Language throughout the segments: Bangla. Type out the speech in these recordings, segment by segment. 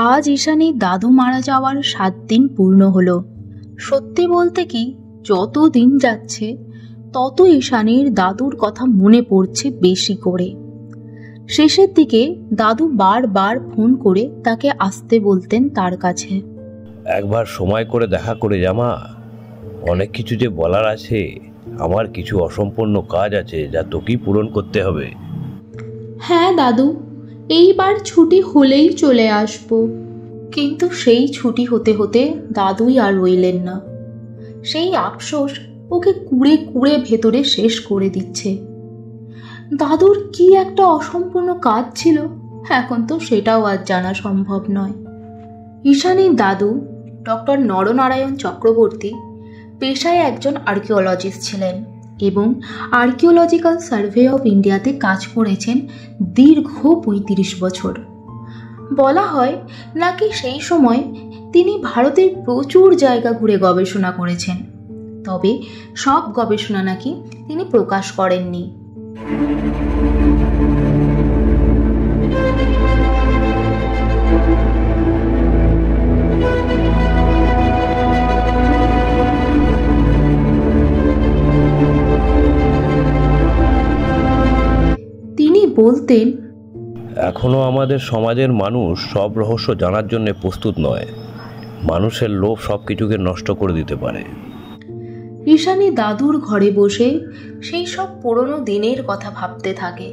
আজ ঈশানীর দাদু মারা যাওয়ার 7 দিন পূর্ণ হলো। সত্যি বলতে কি, যত দিন যাচ্ছে তত ঈশানীর দাদুর কথা মনে পড়ছে বেশি করে। শেষের দিকে দাদু বারবার ফোন করে তাকে আসতে বলতেন তার কাছে। একবার সময় করে দেখা করে জামা, অনেক কিছু যে বলার আছে। আমার কিছু অসম্পূর্ণ কাজ আছে যা তোকেই পূরণ করতে হবে। হ্যাঁ দাদু, এইবার ছুটি হলেই চলে আসবো। কিন্তু সেই ছুটি হতে হতে দাদুই আর রইলেন না। সেই আফসোস ওকে কুড়ে কুড়ে ভেতরে শেষ করে দিচ্ছে। দাদুর কি একটা অসম্পূর্ণ কাজ ছিল, এখন তো সেটাও আজ জানা সম্ভব নয়। ঈশানীর দাদু ডক্টর নরনারায়ণ চক্রবর্তী পেশায় একজন আর্কিওলজিস্ট ছিলেন এবং আর্কিওলজিক্যাল সার্ভে অফ ইন্ডিয়াতে কাজ করেছেন দীর্ঘ 35 বছর। বলা হয় নাকি সেই সময় তিনি ভারতের প্রচুর জায়গা ঘুরে গবেষণা করেছেন, তবে সব গবেষণা নাকি তিনি প্রকাশ করেননি। তিনি বলতেন, এখনো আমাদের সমাজের মানুষ সব রহস্য জানার জন্য প্রস্তুত নয়। মানুষের লোভ সব কিছুকে নষ্ট করে দিতে পারে। ঈশানী দাদুর ঘরে বসে সেই সব পুরনো দিনের কথা ভাবতে থাকে।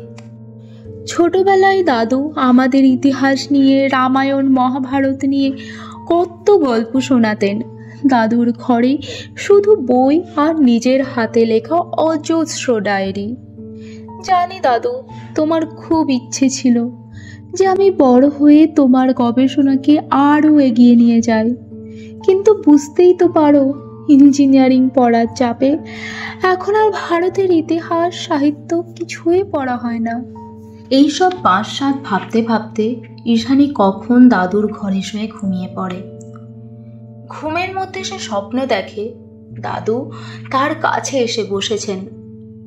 ছোটবেলায় দাদু আমাদের ইতিহাস নিয়ে, রামায়ণ মহাভারত নিয়ে কত গল্প শোনাতেন। দাদুর ঘরে শুধু বই আর নিজের হাতে লেখা অজস্র ডায়েরি। জানি দাদু, তোমার খুব ইচ্ছে ছিল যে আমি বড় হয়ে তোমার গবেষণাকে আরও এগিয়ে নিয়ে যাই, কিন্তু বুঝতেই তো পারো ইঞ্জিনিয়ারিং পড়ার চাপে এখন আর ভারতের ইতিহাস সাহিত্য কিছুই পড়া হয় না। এইসব 5-7 ভাবতে ভাবতে ঈশানী কখন দাদুর ঘরে শুয়ে ঘুমিয়ে পড়ে। ঘুমের মধ্যে সে স্বপ্ন দেখে দাদু তার কাছে এসে বসেছেন,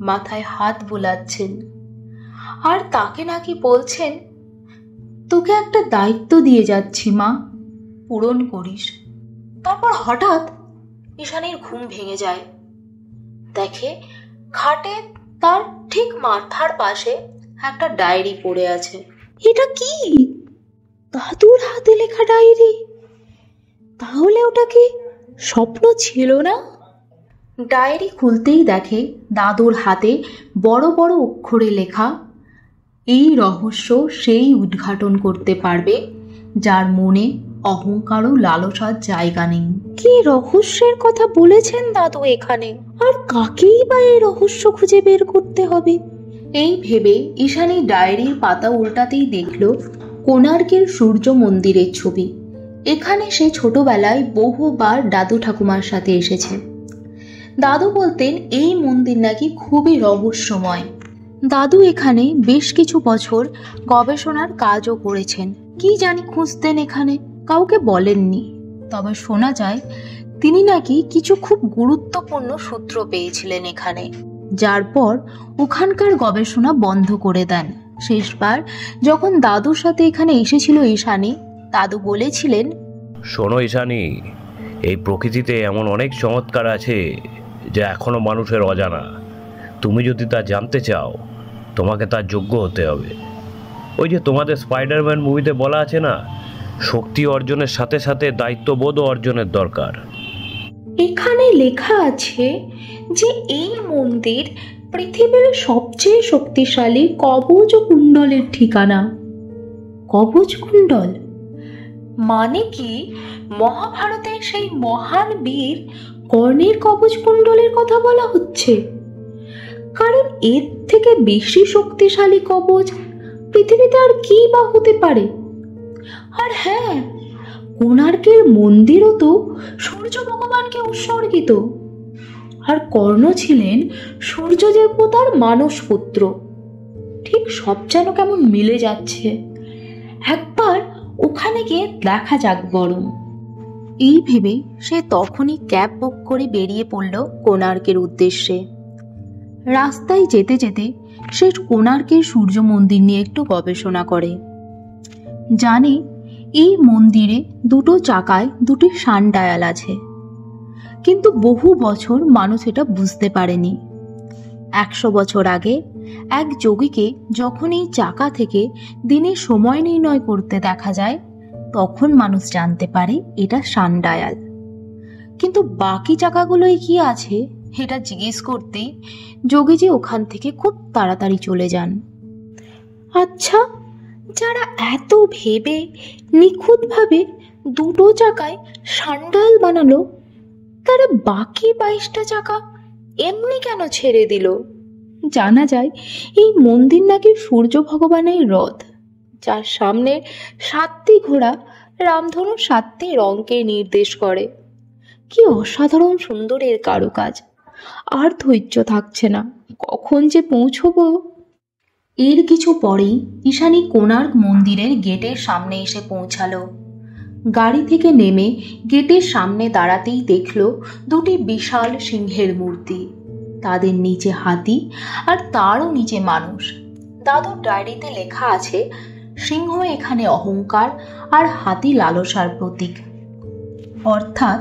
মাথায় হাত বুলাচ্ছেন আর তাকে নাকি বলছেন, তোকে একটা দায়িত্ব দিয়ে যাচ্ছি মা, পূরণ করিস। তারপর হঠাৎ ঈশানীর ঘুম ভেঙে যায়। দেখে খাটে তার ঠিক মাথার পাশে একটা ডায়েরি পড়ে আছে। এটা কি? দাদুর হাতে লেখা ডায়েরি? তাহলে ওটা কি স্বপ্ন ছিল না? ডায়েরি খুলতেই দেখে দাদুর হাতে বড় বড় অক্ষরে লেখা, এই রহস্য সেই উদ্ঘাটন করতে পারবে যার মনে অহংকার ও লালসার জায়গা নেই। কি রহস্যের কথা বলেছেন দাদু এখানে? আর কাকেই বা এই রহস্য খুঁজে বের করতে হবে? এই ভেবে ঈশানী ডায়েরির পাতা উল্টাতেই দেখল কোণার্কের সূর্য মন্দিরের ছবি। এখানে সে ছোটবেলায় বহুবার দাদু ঠাকুমার সাথে এসেছে। দাদু বলতেন এই মন্দির নাকি খুবই রহস্যময়। দাদু এখানে বেশ কিছু বছর গবেষণার কাজও করেছেন। কি জানি খুঁজতেন এখানে, কাউকে বলেননি। তবে শোনা যায় তিনি নাকি কিছু খুব গুরুত্বপূর্ণ সূত্র পেয়েছিলেন এখানে, যার পর ওখানকার গবেষণা বন্ধ করে দেন। শেষবার যখন দাদুর সাথে এখানে এসেছিল ঈশানী, দাদু বলেছিলেন, শোনো ঈশানী, এই প্রকৃতিতে এমন অনেক চমৎকার আছে যা এখনো মানুষের অজানা। তুমি যদি তা জানতে চাও, তোমাকে তার যোগ্য হতে হবে। ওই যে তোমাদের স্পাইডারম্যান মুভিতে বলা আছে না, শক্তি অর্জনের সাথে সাথে দায়িত্ববোধও অর্জনের দরকার। এখানে লেখা আছে যে এই মন্দির পৃথিবীর সবচেয়ে শক্তিশালী কবচ কুণ্ডলের ঠিকানা। কবচ কুণ্ডল মানে কি? মহাভারতের সেই মহান বীর কর্ণের কবচ কুণ্ডলের কথা বলা হচ্ছে। কারণ এর থেকে বেশি শক্তিশালী কবচ পৃথিবীতে আর কি বা হতে পারে। আর হ্যাঁ, কোণার্কের মন্দিরও তো সূর্য ভগবানকে উৎসর্গিত। আর কর্ণ ছিলেন সূর্য দেবতার মানস পুত্র। ঠিক সব যেন কেমন মিলে যাচ্ছে। একবার ওখানে গিয়ে দেখা যাক বরং। এই ভেবে সে তখনই ক্যাব বুক করে বেরিয়ে পড়ল কোণার্কের উদ্দেশ্যে। রাস্তায় যেতে যেতে সে কোণার্কের সূর্য মন্দির নিয়ে একটু গবেষণা করে। জানে এই মন্দিরে দুটো চাকায় দুটি সানডায়াল আছে, কিন্তু বহু বছর মানুষ এটা বুঝতে পারেনি। 100 বছর আগে এক যোগীকে যখন এই চাকা থেকে দিনে সময় নির্ণয় করতে দেখা যায়, তখন মানুষ জানতে পারে এটা সানডায়াল। কিন্তু বাকি চাকাগুলোই কি আছে এটা জিজ্ঞেস করতেই যোগীজি ওখান থেকে খুব তাড়াতাড়ি চলে যান। আচ্ছা, যারা এত ভেবে নিখুঁতভাবে দুটো চাকায় সানডায়াল বানালো, তারা বাকি 22টা চাকা এমনি কেন ছেড়ে দিল? জানা যায় এই মন্দির নাকি সূর্য ভগবানের রথ, যার সামনে 7টি ঘোড়া রামধনু 7টি রঙকে নির্দেশ করে। কি অসাধারণ সুন্দর এর কারুকাজ! আর ধৈর্য থাকছে না, কখন যে পৌঁছবো। এর কিছু পরেই ঈশানী কোণার্ক মন্দিরের গেটের সামনে এসে পৌঁছালো। গাড়ি থেকে নেমে গেটের সামনে দাঁড়াতেই দেখল দুটি বিশাল সিংহের মূর্তি, তাদের নিচে হাতি আর তারও নিচে মানুষ। দাদুর ডায়েরিতে লেখা আছে, সিংহ এখানে অহংকার আর হাতি লালসার প্রতীক। অর্থাৎ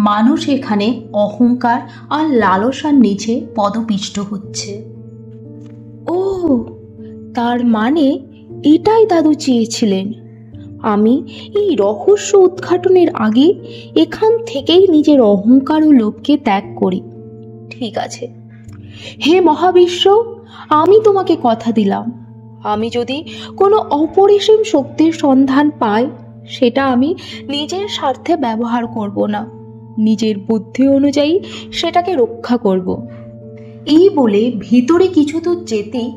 মানুষ এখানে অহংকার আর লালসার নিচে পদপিষ্ট হচ্ছে। ও, তার মানে এটাই দাদু চেয়েছিলেন। আমি এই রহস্য উদ্ঘাটনের আগে এখান থেকেই নিজের অহংকার ও লোভকে ত্যাগ করি। ঠিক আছে, হে মহাবিশ্ব, আমি তোমাকে কথা দিলাম, আমি যদি কোনো অপরিসীম শক্তির সন্ধান পাই, সেটা আমি নিজের স্বার্থে ব্যবহার করব না, নিজের বুদ্ধি অনুযায়ী সেটাকে রক্ষা করব। এই বলে ভিতরে কিছু দূর যেতেই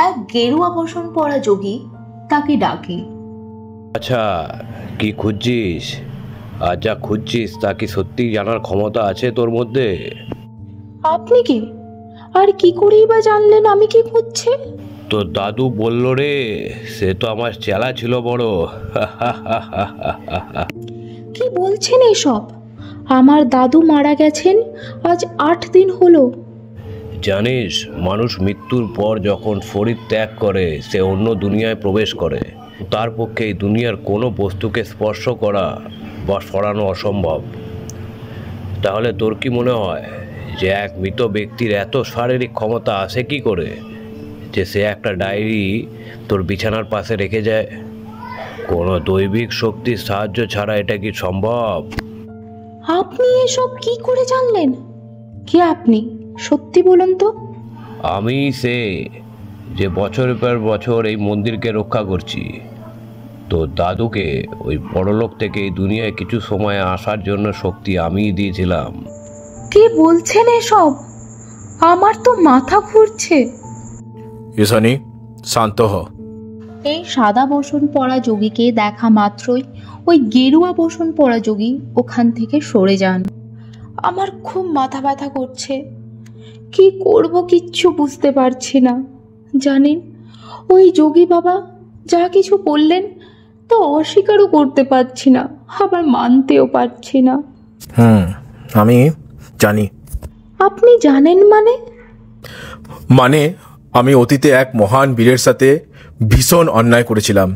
এক গেরুয়া বসন পরা যোগী তাকে ডাকে। আচ্ছা, কি খুঁজছিস? আর যা খুঁজছিস তা কি সত্যি জানার ক্ষমতা আছে তোর মধ্যে? আপনি কি, আর কি করেই বা জানলেন আমি কি খুঁজছি? তোর দাদু বলল রে, সে তো আমার চেলা ছিল বড়। কি বলছেন এসব? আমার দাদু মারা গেছেন আজ 8 দিন হলো। জানিস, মানুষ মৃত্যুর পর যখন শরীর ত্যাগ করে সে অন্য দুনিয়ায় প্রবেশ করে। তার পক্ষে এই দুনিয়ার কোনো বস্তুকে স্পর্শ করা বা সরানো অসম্ভব। তাহলে তোর কি মনে হয় যে এক মৃত ব্যক্তির এত শারীরিক ক্ষমতা আসে কি করে যে সে একটা ডায়েরি তোর বিছানার পাশে রেখে যায়? কোনো দৈবিক শক্তির সাহায্য ছাড়া এটা কি সম্ভব? আপনি এসব কি করে জানলেন? কে আপনি, সত্যি বলুন তো। আমি সে যে বছরের পর বছর এই মন্দিরকে রক্ষা করছি। তো দাদুকে ওই পরলোক থেকে এই দুনিয়ায় কিছু সময় আসার জন্য শক্তি আমিই দিয়েছিলাম। কি বলছেন এসব? আমার তো মাথা ঘুরছে। ঈশানী, শান্ত হ। এই সাদা বসন পরা যোগীকে দেখা মাত্রই ওই গেরুয়া বসন পরা যোগী ওখান থেকে সরে যান। আমার খুব মাথা ব্যথা করছে, কি করব কিচ্ছু বুঝতে পারছি না। জানেন, ওই যোগী বাবা যা কিছু বললেন তা অস্বীকারও করতে পারছি না, আবার মানতেও পারছি না। আমি জানি। আপনি জানেন মানে? আমি অতীতে এক মহান বীরের সাথে ভীষণ অন্যায় করেছিলাম,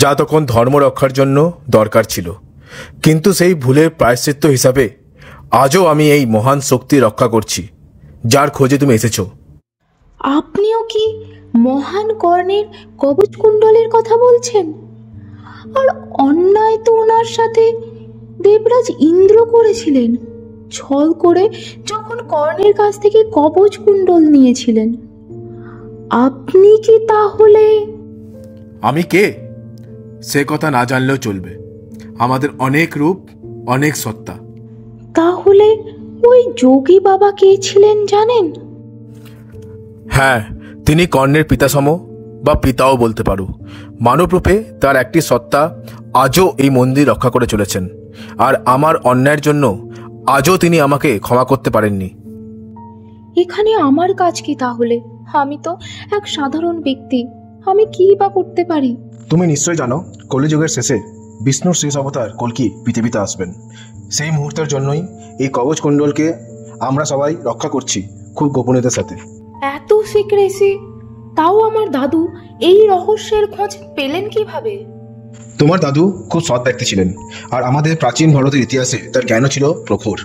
যা তখন ধর্ম রক্ষার জন্য দরকার ছিল। কিন্তু সেই ভুলের প্রায়শ্চিত্ত হিসাবে আজও আমি এই মহান শক্তি রক্ষা করছি, যার খোঁজে তুমি এসেছো। আপনিও কি মহান কর্ণের কবচ কুণ্ডলের কথা বলছেন? আর অন্যায় তো ওনার সাথে দেবরাজ ইন্দ্র করেছিলেন, ছল করে যখন কর্ণের কাছ থেকে কবচ কুণ্ডল নিয়েছিলেন। আপনি কি তাহলে? আমি কে সে কথা না জানলেও চলবে। আমাদের অনেক রূপ, অনেক সত্তা। তাহলে ওই যোগী বাবা কে ছিলেন জানেন? হ্যাঁ, তিনি কর্ণের পিতাসম বা পিতাও বলতে পারো। মানবরূপে তার একটি সত্তা আজও এই মন্দির রক্ষা করে চলেছেন, আর আমার অন্যায়ের জন্য আজও তিনি আমাকে ক্ষমা করতে পারেননি। এখানে আমার কাজ কি তাহলে? আমি তো এক সাধারণ ব্যক্তি, আমি কি বা করতে পারি? তুমি নিশ্চয় জানো, কলিযুগের শেষে বিষ্ণুর শেষ অবতার কল্কি পৃথিবীতে আসবেন। সেই মুহূর্তের জন্যই এই কবচ কুণ্ডলকে আমরা সবাই রক্ষা করছি, খুব গোপনীয়তার সাথে। এত সিক্রেসি! তাও আমার দাদু এই রহস্যের খোঁজ পেলেন কিভাবে? তোমার দাদু খুব সৎ ব্যক্তি ছিলেন, আর আমাদের প্রাচীন ভারতের ইতিহাসে তার জ্ঞানও ছিল প্রখর।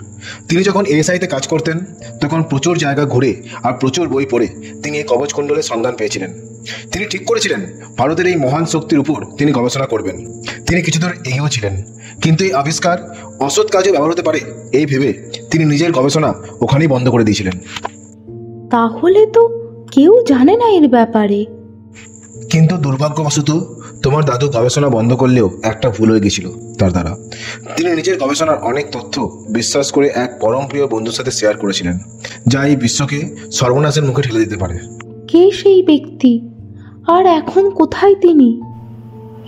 তিনি যখন এএসআইতে কাজ করতেন তখন প্রচুর জায়গা ঘুরে আর প্রচুর বই পড়ে তিনি এই কবচকুণ্ডলের সন্ধান পেয়েছিলেন। তিনি ঠিক করেছিলেন ভারতের এই মহান শক্তির উপর তিনি গবেষণা করবেন। তিনি কিছুদূর এগিয়েও ছিলেন, কিন্তু এই আবিষ্কার অসৎ কাজে ব্যবহার হতে পারে এই ভেবে তিনি নিজের গবেষণা ওখানেই বন্ধ করে দিয়েছিলেন। তাহলে তো কেউ জানে না এর ব্যাপারে। কিন্তু দুর্ভাগ্যবশত তোমার দাদু গবেষণা বন্ধ করলেও একটা ভুল হয়ে গেছিল তার দ্বারা। তিনি নিজের গবেষণার অনেক তথ্য বিশ্বাস করে এক পরম প্রিয় বন্ধুর সাথে শেয়ার করেছিলেন, যা এই বিশ্বকে সর্বনাশের মুখে ঠেলে দিতে পারে। কে সেই ব্যক্তি, আর এখন কোথায় তিনি?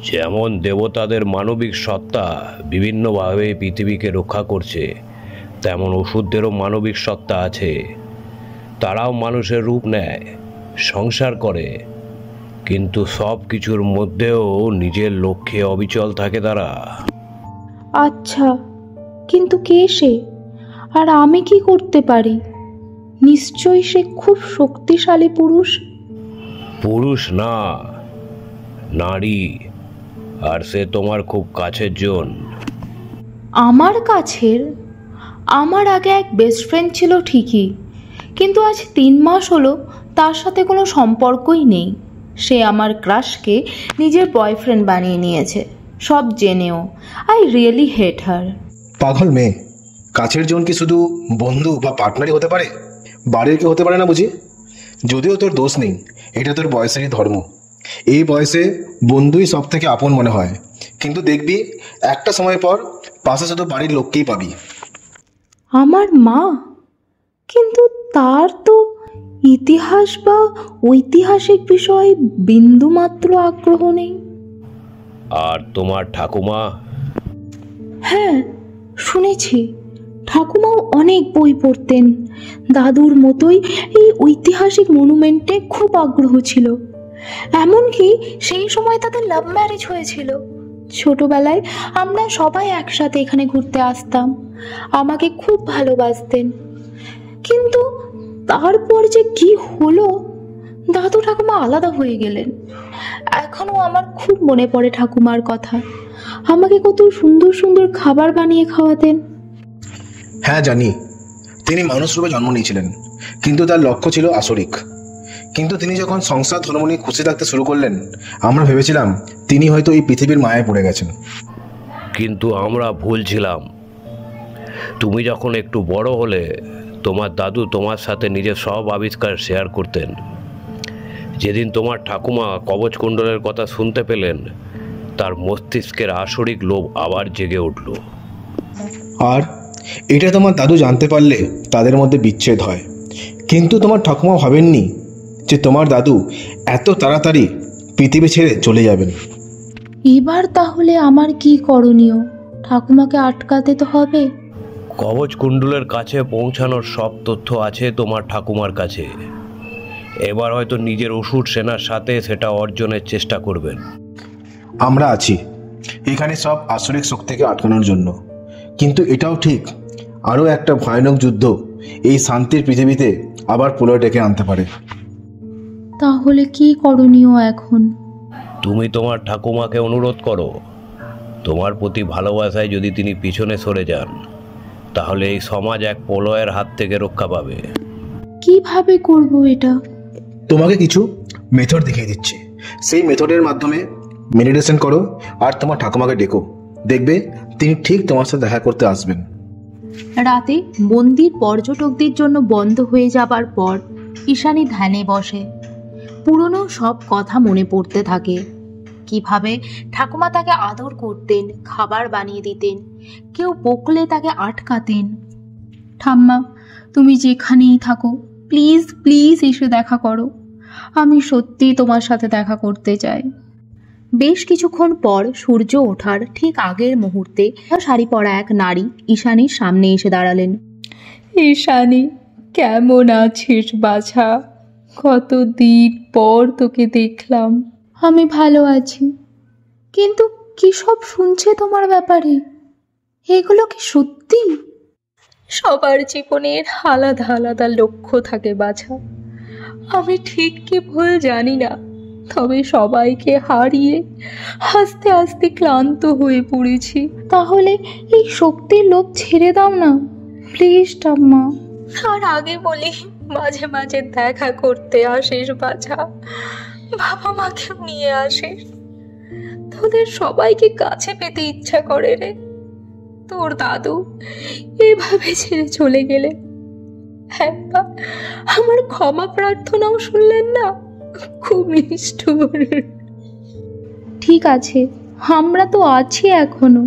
যেমন দেবতাদের মানবিক সত্তা বিভিন্নভাবে পৃথিবীকে রক্ষা করছে, তেমন ওষুধদেরও মানবিক সত্তা আছে। তারাও মানুষের রূপ নেয়, সংসার করে, কিন্তু সব কিছুর মধ্যেও নিজের লক্ষ্যে অবিচল থাকে তারা। আচ্ছা, কিন্তু কে সে, আর আমি কি করতে পারি? নিশ্চয়ই সে খুব শক্তিশালী পুরুষ। পুরুষ না, নারী, আর সে তোমার খুব কাছের জন। আমার কাছের? আমার আগে এক বেস্ট ফ্রেন্ড ছিল ঠিকই, কিন্তু আজ 3 মাস হলো তার সাথে কোনো সম্পর্কই নেই। সে আমার ক্রাশকে নিজের বয়ফ্রেন্ড বানিয়ে নিয়েছে, সব জেনেও। আই রিয়েলি হেট হার। পাগল মেয়ে, কাছের জন কি শুধু বন্ধু বা পার্টনারই হতে পারে? বাড়ির কেউ হতে পারে না বুঝি? যদিও তোর দোষ নেই, এটা তোর বয়সেরই ধর্ম। এই বয়সে বন্ধুই সব থেকে আপন মনে হয়, কিন্তু দেখবি একটা সময় পর পাশে শুধু বাড়ির লোককেই পাবি। আমার মা? কিন্তু তার তো ইতিহাস বা ঐতিহাসিক বিষয়ে বিন্দুমাত্র আগ্রহ নেই। আর তোমার ঠাকুমা? হ্যাঁ, শুনেছি ঠাকুমাও অনেক বই পড়তেন। দাদুর মতোই এই ঐতিহাসিক মনুমেন্টে খুব আগ্রহ ছিল। এমনকি সেই সময় তাদের লাভ ম্যারেজ হয়েছিল। ছোটবেলায় আমরা সবাই একসাথে এখানে ঘুরতে আসতাম, আমাকে খুব ভালোবাসতেন। কিন্তু তারপর যে কি হলো, দাদু ঠাকুমা আলাদা হয়ে গেলেন। এখনো আমার খুব মনে পড়ে ঠাকুমার কথা। আমাকে কত সুন্দর সুন্দর খাবার বানিয়ে খাওয়াতেন। হ্যাঁ জানি, তিনি মানুষ রূপে জন্ম নিয়েছিলেন, কিন্তু তার লক্ষ্য ছিল আসরিক। কিন্তু তিনি যখন সংসার ধর্ম নিয়ে খুশি থাকতে শুরু করলেন, আমরা ভেবেছিলাম তিনি হয়তো এই পৃথিবীর মায়ায় পড়ে গেছেন। কিন্তু আমরা ভুল ছিলাম। তুমি যখন একটু বড় হলে, তোমার দাদু তোমার সাথে নিজের সব আবিষ্কার শেয়ার করতেন। যেদিন তোমার ঠাকুমা কবচকুণ্ডলের কথা শুনতে পেলেন, তার মস্তিষ্কের আসরিক লোভ আবার জেগে উঠল। আর এটা তোমার দাদু জানতে পারলে তাদের মধ্যে বিচ্ছেদ হয়। কিন্তু তোমার ঠাকুমা ভাবেননি যে তোমার দাদু এত তাড়াতাড়ি পৃথিবী ছেড়ে চলে যাবেন। এবার তাহলে আমার কি করণীয়? ঠাকুমাকে আটকাতে তো হবে। কবচকুণ্ডলের কাছে পৌঁছানোর সব তথ্য আছে তোমার ঠাকুমার কাছে। এবার হয়তো নিজের অসুর সেনার সাথে সেটা অর্জনের চেষ্টা করবেন। আমরা আছি এখানে সব আসরিক শক্তিকে আটকানোর জন্য। কিন্তু এটাও ঠিক, আরও একটা ভয়ানক যুদ্ধ এই শান্তির পৃথিবীতে আবার প্রলয় ডেকে আনতে পারে। তাহলে কি করণীয় এখন? তুমি তোমার ঠাকুমাকে অনুরোধ করো, তোমার প্রতি ভালোবাসায় যদি তিনি পিছনে সরে যান, তাহলে এই সমাজ এক প্রলয়ের হাত থেকে রক্ষা পাবে। কিভাবে করব এটা? তোমাকে কিছু মেথড দেখিয়ে দিচ্ছি। সেই মেথডের মাধ্যমে মেডিটেশন করো আর তোমার ঠাকুমাকে ডেকো, দেখবে তিনি ঠিক তোমার সাথে দেখা করতে আসবেন। রাতে মন্দির পর্যটকদের জন্য বন্ধ হয়ে যাবার পর ঈশানী ধ্যানে বসে। পুরনো সব কথা মনে পড়তে থাকে। কিভাবে ঠাকুমা তাকে আদর করতেন, খাবার বানিয়ে দিতেন, কেউ বকলে তাকে আটকাতেন। ঠাম্মা, তুমি যেখানেই থাকো, প্লিজ প্লিজ এসে দেখা করো। আমি সত্যিই তোমার সাথে দেখা করতে চাই। বেশ কিছুক্ষণ পর সূর্য ওঠার ঠিক আগের মুহূর্তে শাড়ি পরা এক নারী ঈশানীর সামনে এসে দাঁড়ালেন। ঈশানী, কেমন আছিস বাছা? কতদিন পর তোকে দেখলাম। আমি ভালো আছি, কিন্তু কি সব শুনছে তোমার ব্যাপারে? এগুলো কি সত্যি? সবার জীবনের আলাদা আলাদা লক্ষ্য থাকে বাছা। আমি ঠিক কি ভুল জানি না, তবে সবাইকে হারিয়ে আস্তে আস্তে ক্লান্ত হয়ে পড়েছি। তাহলে এই শক্তির লোভ ছেড়ে দাও না প্লিজ ঠাম্মা। আর আগে বলি, মাঝে মাঝে দেখা করতে আসিস বাছা, বাবা মাকেও নিয়ে আসিস। তোদের সবাইকে কাছে পেতে ইচ্ছা করে রে। তোর দাদু এভাবে ছেড়ে চলে গেলে একবার আমার ক্ষমা প্রার্থনাও শুনলেন না। খুব নিষ্ঠুর। ঠিক আছে, আমরা তো আছি এখনো।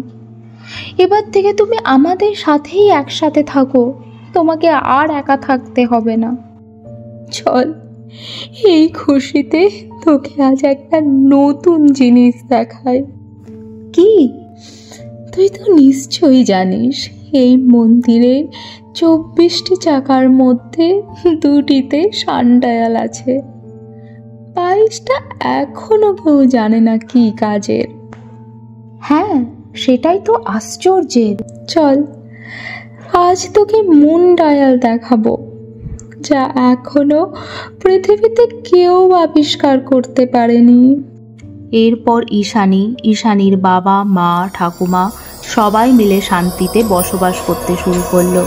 এবার থেকে তুমি আমাদের সাথেই একসাথে থাকো, তোমাকে আর একা থাকতে হবে না। চল, এই খুশিতে তোকে আজ একটা নতুন জিনিস দেখাই। কি? তুই তো নিশ্চয়ই জানিস এই মন্দিরের 24টি চাকার মধ্যে 2টিতে সান্ডায়াল আছে, 22টা এখনো কেউ জানে না কি কাজের। হ্যাঁ, সেটাই তো আশ্চর্যের। চল, আজ তোকে মুন ডায়াল দেখাবো, যা এখনো পৃথিবীতে কেউ আবিষ্কার করতে পারেনি। এরপর ঈশানীর বাবা মা ঠাকুমা সবাই মিলে শান্তিতে বসবাস করতে শুরু করলো।